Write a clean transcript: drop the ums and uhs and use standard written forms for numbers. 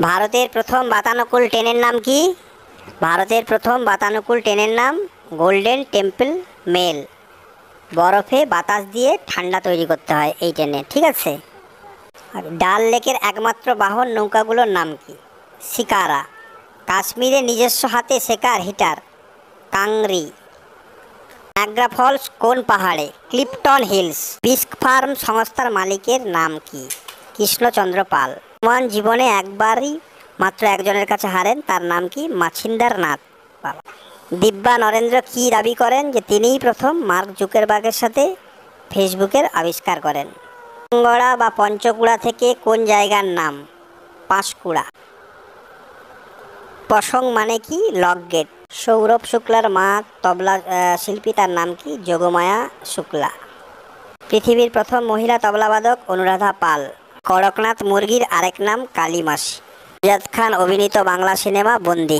ভারতের প্রথম বাতানুকূল ট্রেনের নাম কি? ভারতের প্রথম বাতানুকূল ট্রেনের নাম গোল্ডেন টেম্পল মেল। বরফে বাতাস দিয়ে ঠান্ডা তৈরি করতে হয় এই ট্রেনে, ঠিক আছে। আর ডাল লেকের একমাত্র বাহন নৌকাগুলোর নাম কি? শিকারা। কাশ্মীরে নিজস্ব হাতে শেকার হিটার কাংরি। নায়াগ্রা ফলস কোন পাহাড়ে? Clifton hills. বিস্ক ফার্ম সংস্থার মালিকের নাম কি? কৃষ্ণচন্দ্র পাল। হনুমান জীবনে একবারই মাত্র একজনের কাছে হারেন, তার নাম কি? মাছিন্দার নাথ বাবা। দিব্যা নরেন্দ্র কি দাবি করেন যে তিনিই প্রথম মার্ক জুকারবার্গের সাথে ফেসবুকের আবিষ্কার করেন? পঞ্চগড়া বা পঞ্চকুড়া থেকে কোন জায়গার নাম? পাঁশকুড়া। পশং মানে কি? Lock gate. সৌরভ শুক্লার মা তবলা শিল্পী, তার নাম কি? যোগমায়া শুক্লা। পৃথিবীর প্রথম মহিলা তবলাবাদক অনুরাধা পাল। কড়কনাথ মুরগির আরেক নাম কালী মাসি। আজাদ খান অভিনীত বাংলা সিনেমা বন্দি।